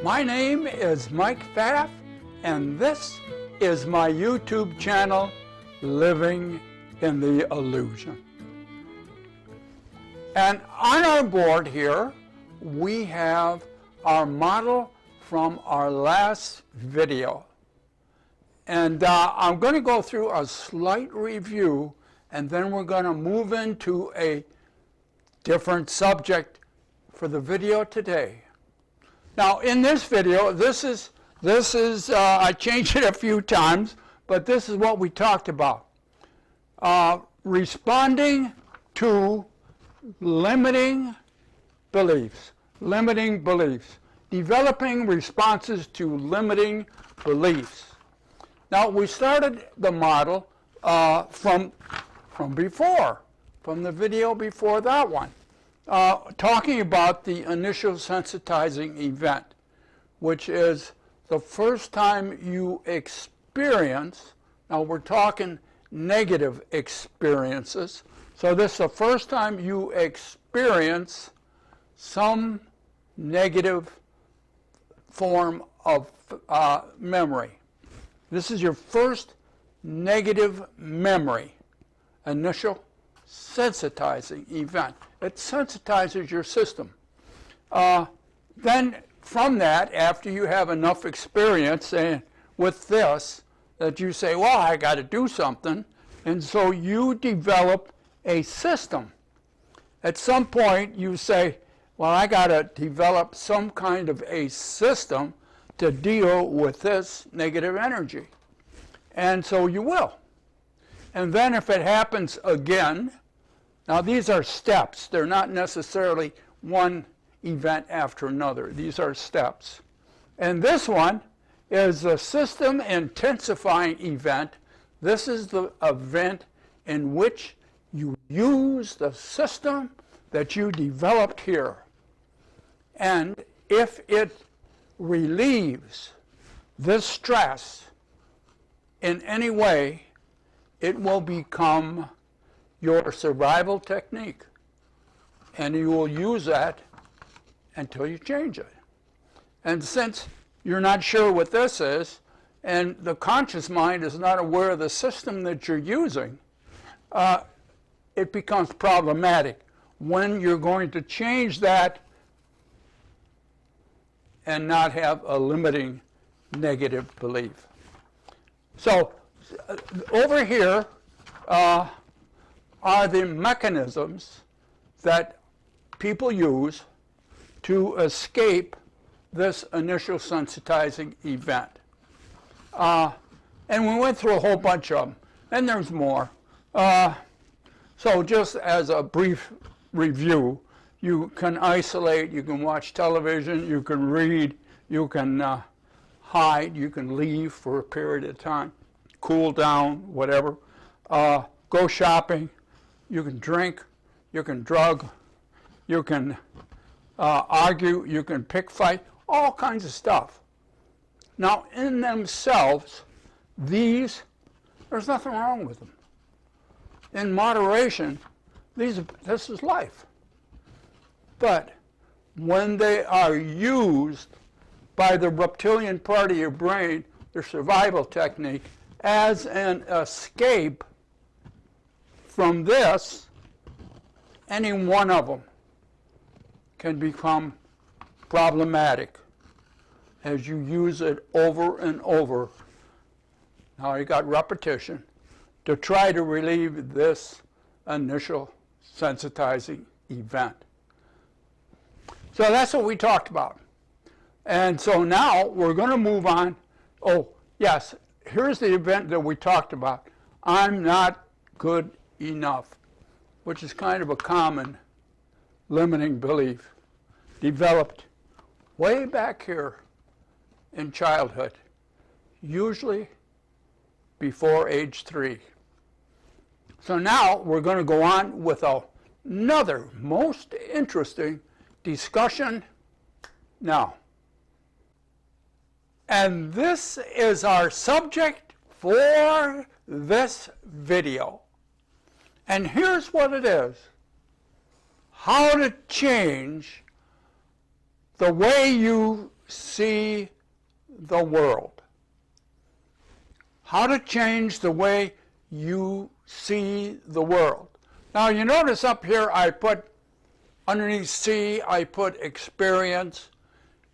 My name is Mike Pfaff, and this is my YouTube channel, Living in the Illusion. And on our board here, we have our model from our last video. And I'm going to go through a slight review, and then we're going to move into a different subject for the video today. Now, in this video, this is I changed it a few times, but this is what we talked about. Responding to limiting beliefs, developing responses to limiting beliefs. Now, we started the model from before, from the video before that one, talking about the initial sensitizing event, which is the first time you experience, now we're talking negative experiences, so this is the first time you experience some negative form of memory. This is your first negative memory, initial sensitizing event. It sensitizes your system. Then from that, after you have enough experience with this, that you say, well, I got to do something, and so you develop a system. At some point, you say, well, I got to develop some kind of a system to deal with this negative energy. And so you will. And then if it happens again, now these are steps. They're not necessarily one event after another. These are steps. And this one is a system intensifying event. This is the event in which you use the system that you developed here. And if it relieves this stress in any way, it will become your survival technique. And you will use that until you change it. And since you're not sure what this is, and the conscious mind is not aware of the system that you're using, it becomes problematic when you're going to change that and not have a limiting negative belief. So over here are the mechanisms that people use to escape this initial sensitizing event. And we went through a whole bunch of them, and there's more. So just as a brief review, you can isolate, you can watch television, you can read, you can hide, you can leave for a period of time, cool down, whatever. Go shopping, you can drink, you can drug, you can argue, you can pick fight, all kinds of stuff. Now, in themselves, there's nothing wrong with them. In moderation, this is life. But when they are used by the reptilian part of your brain, their survival technique, as an escape from this, any one of them can become problematic as you use it over and over. Now you got repetition to try to relieve this initial sensitizing event. So that's what we talked about. And so now we're going to move on. Oh, yes, here's the event that we talked about. I'm not good enough, which is kind of a common limiting belief developed way back here in childhood, usually before age 3. So now we're going to go on with another most interesting discussion now. And this is our subject for this video. And here's what it is. How to change the way you see the world. How to change the way you see the world. Now you notice up here I put, underneath see, I put experience,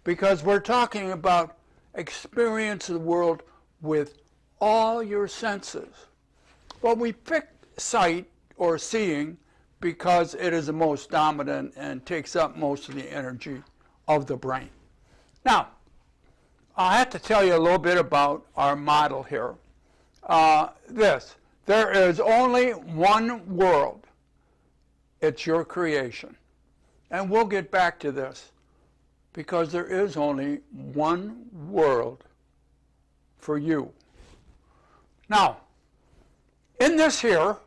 because we're talking about experience of the world with all your senses. Well, we picked sight or seeing because it is the most dominant and takes up most of the energy of the brain. Now, I have to tell you a little bit about our model here. There is only one world. It's your creation. And we'll get back to this because there is only one world for you. Now, in this here,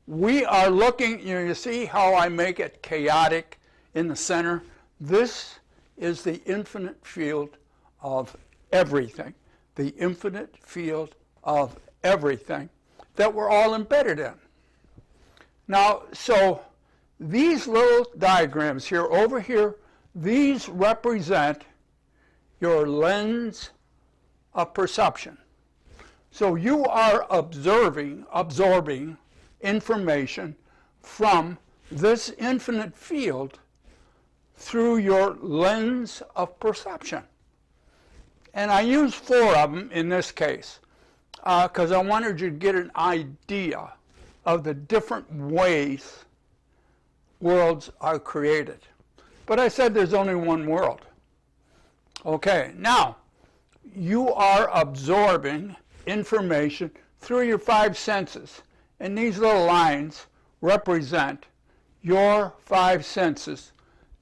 we are looking, you see how I make it chaotic in the center? This is the infinite field of everything. The infinite field of everything that we're all embedded in. Now, so these little diagrams here, over here, these represent your lens of perception. So you are absorbing information from this infinite field through your lens of perception. And I use 4 of them in this case because I wanted you to get an idea of the different ways worlds are created. But I said there's only one world. Okay, now you are absorbing information through your 5 senses. And these little lines represent your 5 senses.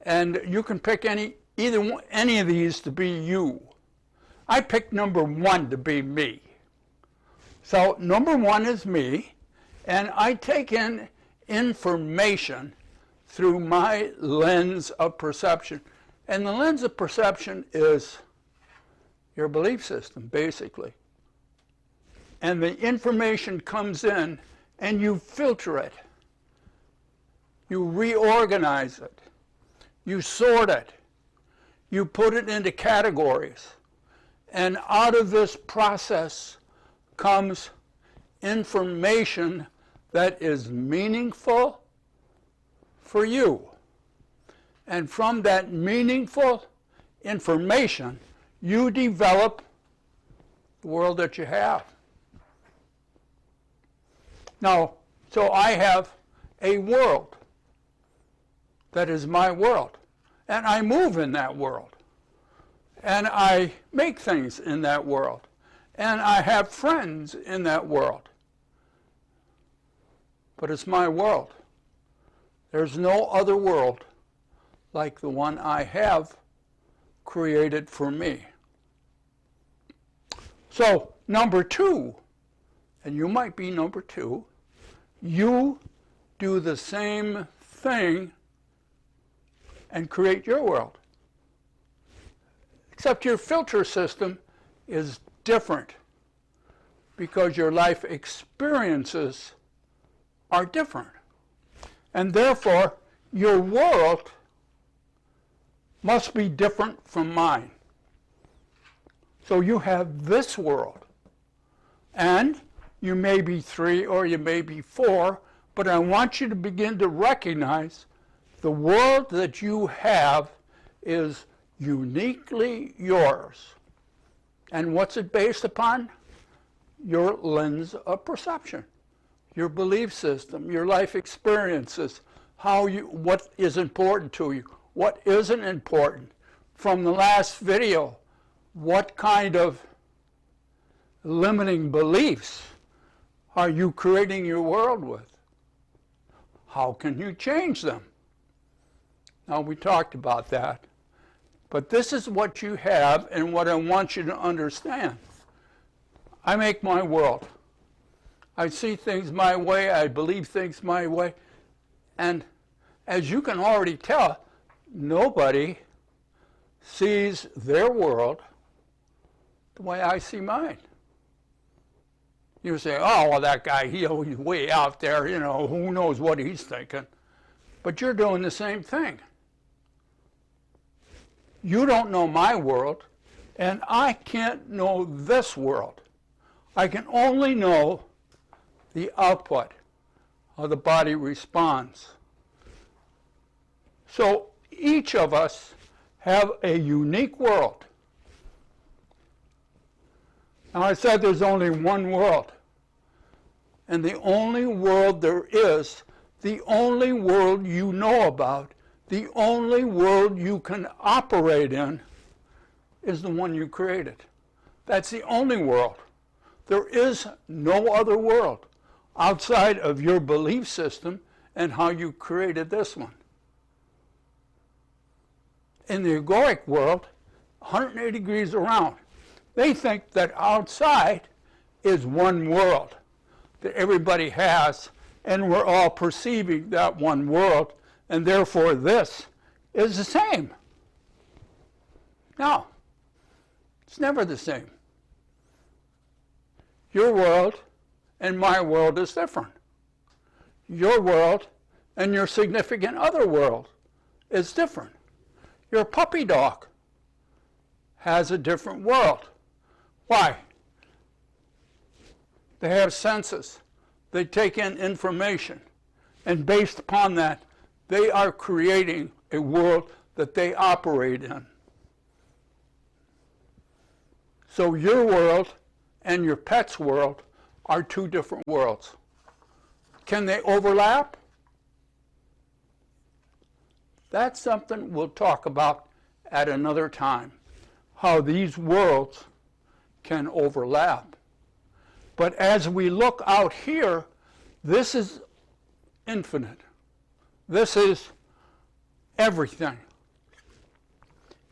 And you can pick any of these to be you. I picked number 1 to be me. So number 1 is me, and I take in information through my lens of perception. And the lens of perception is your belief system, basically. And the information comes in, and you filter it. You reorganize it. You sort it. You put it into categories. And out of this process comes information that is meaningful for you. And from that meaningful information, you develop the world that you have. Now, so I have a world that is my world, and I move in that world, and I make things in that world, and I have friends in that world. But it's my world. There's no other world like the one I have created for me. So, number 2, and you might be number 2, you do the same thing and create your world. Except your filter system is different because your life experiences are different. And therefore, your world must be different from mine. So you have this world. And you may be 3 or you may be 4, but I want you to begin to recognize the world that you have is uniquely yours. And what's it based upon? Your lens of perception, your belief system, your life experiences, what is important to you, what isn't important. From the last video, what kind of limiting beliefs are you creating your world with? How can you change them? Now, we talked about that. But this is what you have and what I want you to understand. I make my world. I see things my way. I believe things my way. And as you can already tell, nobody sees their world the way I see mine. You say, oh, well, that guy, he's way out there, who knows what he's thinking. But you're doing the same thing. You don't know my world. And I can't know this world. I can only know the output, how the body responds. So each of us have a unique world. Now I said there's only one world. And the only world there is, the only world you know about, the only world you can operate in, is the one you created. That's the only world. There is no other world outside of your belief system and how you created this one. In the egoic world, 180 degrees around, they think that outside is one world that everybody has, and we're all perceiving that one world, and therefore this is the same. No, it's never the same. Your world and my world is different. Your world and your significant other world is different. Your puppy dog has a different world. Why? They have senses. They take in information. And based upon that, they are creating a world that they operate in. So your world and your pet's world are two different worlds. Can they overlap? That's something we'll talk about at another time, how these worlds can overlap. But as we look out here, this is infinite. This is everything.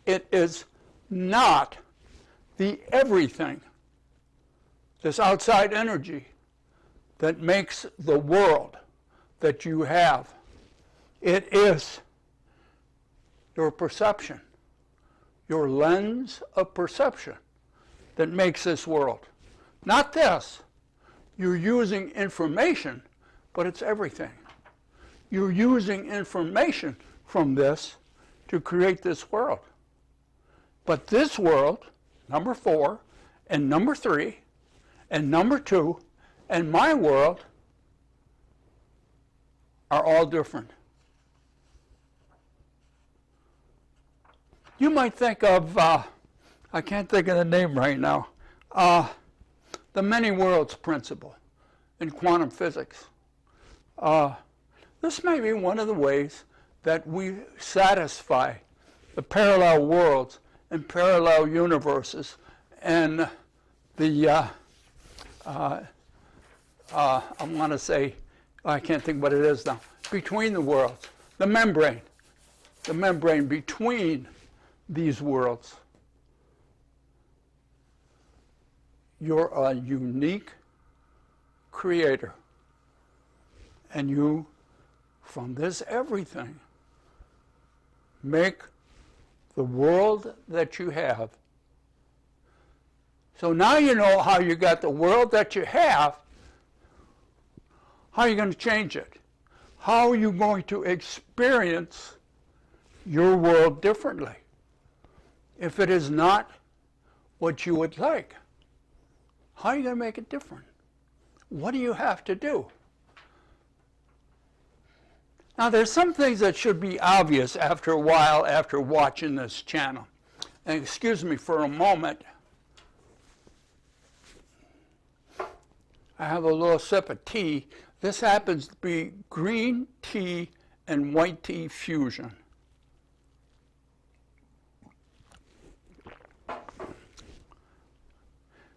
It is not the everything, this outside energy, that makes the world that you have. It is your perception, your lens of perception that makes this world. Not this. You're using information, but it's everything. You're using information from this to create this world. But this world, number 4, and number 3, and number 2, and my world are all different. You might think of, I can't think of the name right now, the many worlds principle in quantum physics. This may be one of the ways that we satisfy the parallel worlds and parallel universes and the, I want to say, I can't think what it is now, between the worlds, the membrane between these worlds. You're a unique creator. And you, from this everything, make the world that you have. So now you know how you got the world that you have. How are you going to change it? How are you going to experience your world differently if it is not what you would like? How are you going to make it different? What do you have to do? Now, there's some things that should be obvious after a while after watching this channel. And excuse me for a moment. I have a little sip of tea. This happens to be green tea and white tea fusion.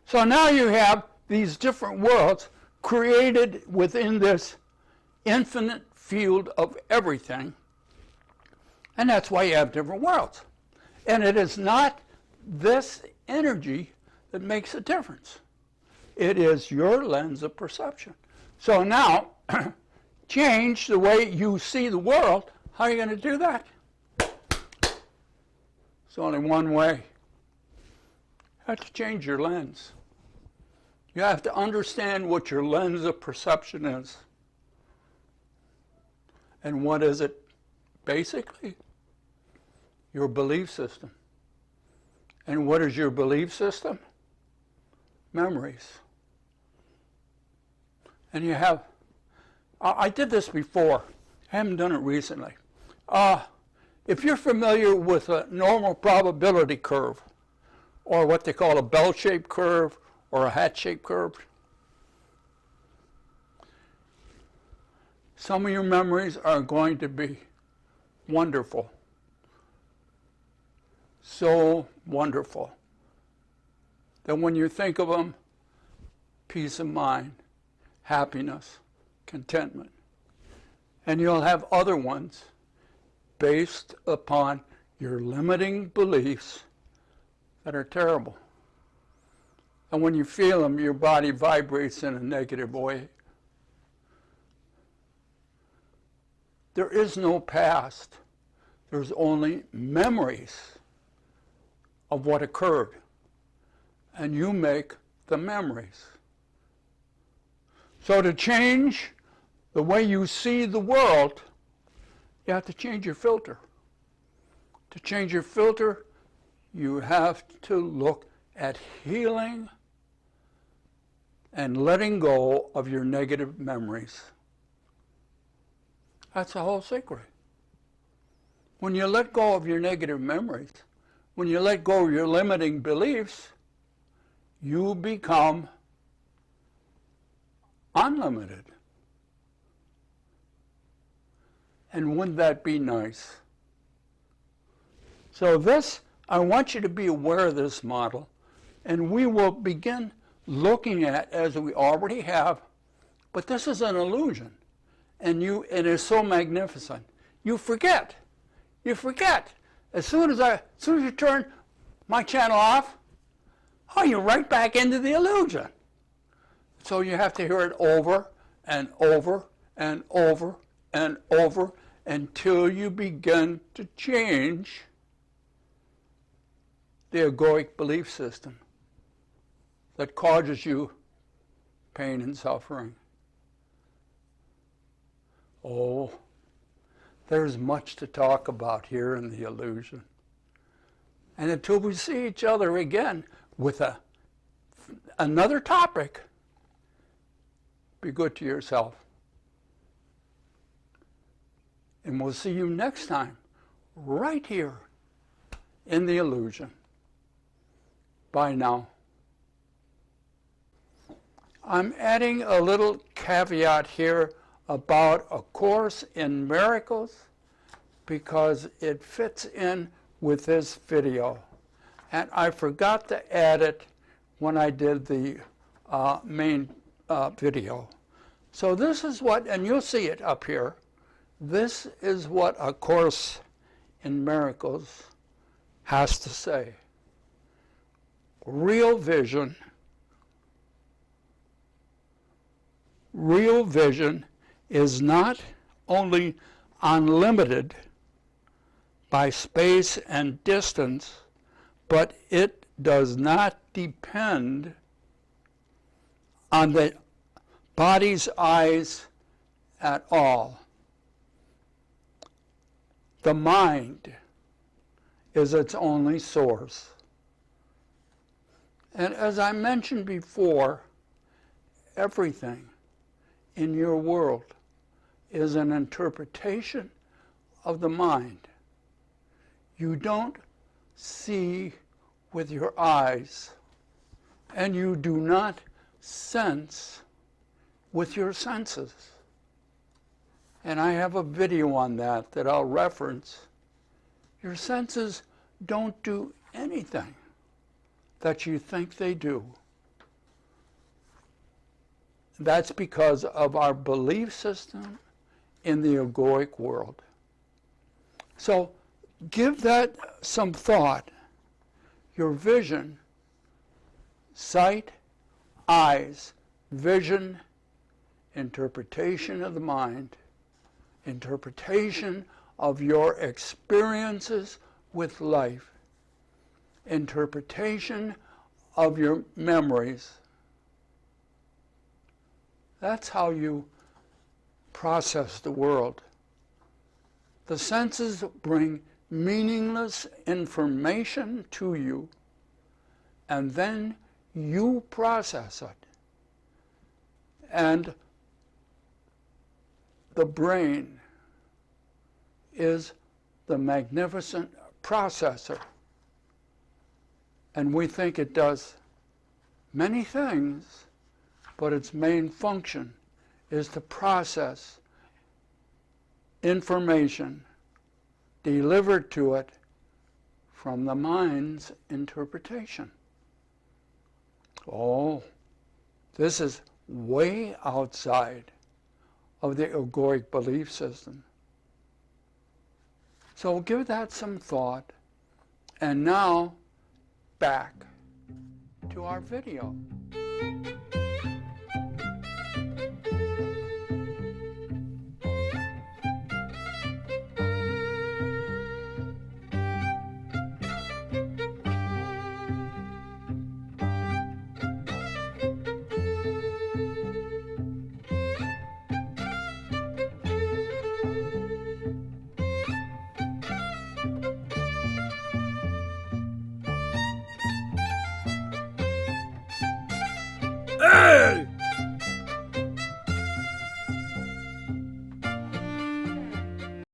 So now you have these different worlds created within this infinite field of everything, and that's why you have different worlds. And it is not this energy that makes a difference. It is your lens of perception. So now, change the way you see the world. How are you going to do that? It's only one way. You have to change your lens. You have to understand what your lens of perception is. And what is it? Basically, your belief system. And what is your belief system? Memories. And you have, I did this before, I haven't done it recently. If you're familiar with a normal probability curve, or what they call a bell-shaped curve, or a hat-shaped curve, some of your memories are going to be wonderful. So wonderful that when you think of them, peace of mind, happiness, contentment. And you'll have other ones based upon your limiting beliefs that are terrible. And when you feel them, your body vibrates in a negative way. There is no past. There's only memories of what occurred. And you make the memories. So to change the way you see the world, you have to change your filter. To change your filter, you have to look at healing and letting go of your negative memories. That's the whole secret. When you let go of your negative memories, when you let go of your limiting beliefs, you become unlimited. And wouldn't that be nice? So this, I want you to be aware of this model, and we will begin looking at, as we already have, but this is an illusion, and it is so magnificent. You forget. You forget. As soon as you turn my channel off, you're right back into the illusion. So you have to hear it over and over and over and over until you begin to change the egoic belief system that causes you pain and suffering. Oh, there's much to talk about here in the illusion. And until we see each other again with another topic, be good to yourself. And we'll see you next time, right here in the illusion. Bye now. I'm adding a little caveat here about A Course in Miracles because it fits in with this video. And I forgot to add it when I did the main video. So this is what, and you'll see it up here, this is what A Course in Miracles has to say. Real vision is not only unlimited by space and distance, but it does not depend on the body's eyes at all. The mind is its only source. And as I mentioned before, everything in your world is an interpretation of the mind. You don't see with your eyes, and you do not sense with your senses. And I have a video on that I'll reference. Your senses don't do anything that you think they do. That's because of our belief system in the egoic world. So give that some thought. Your vision, sight, eyes, vision, interpretation of the mind, interpretation of your experiences with life, interpretation of your memories. That's how you process the world. The senses bring meaningless information to you, and then you process it. And the brain is the magnificent processor. And we think it does many things, but its main function is to process information delivered to it from the mind's interpretation. Oh, this is way outside of the egoic belief system. So give that some thought, and now back to our video.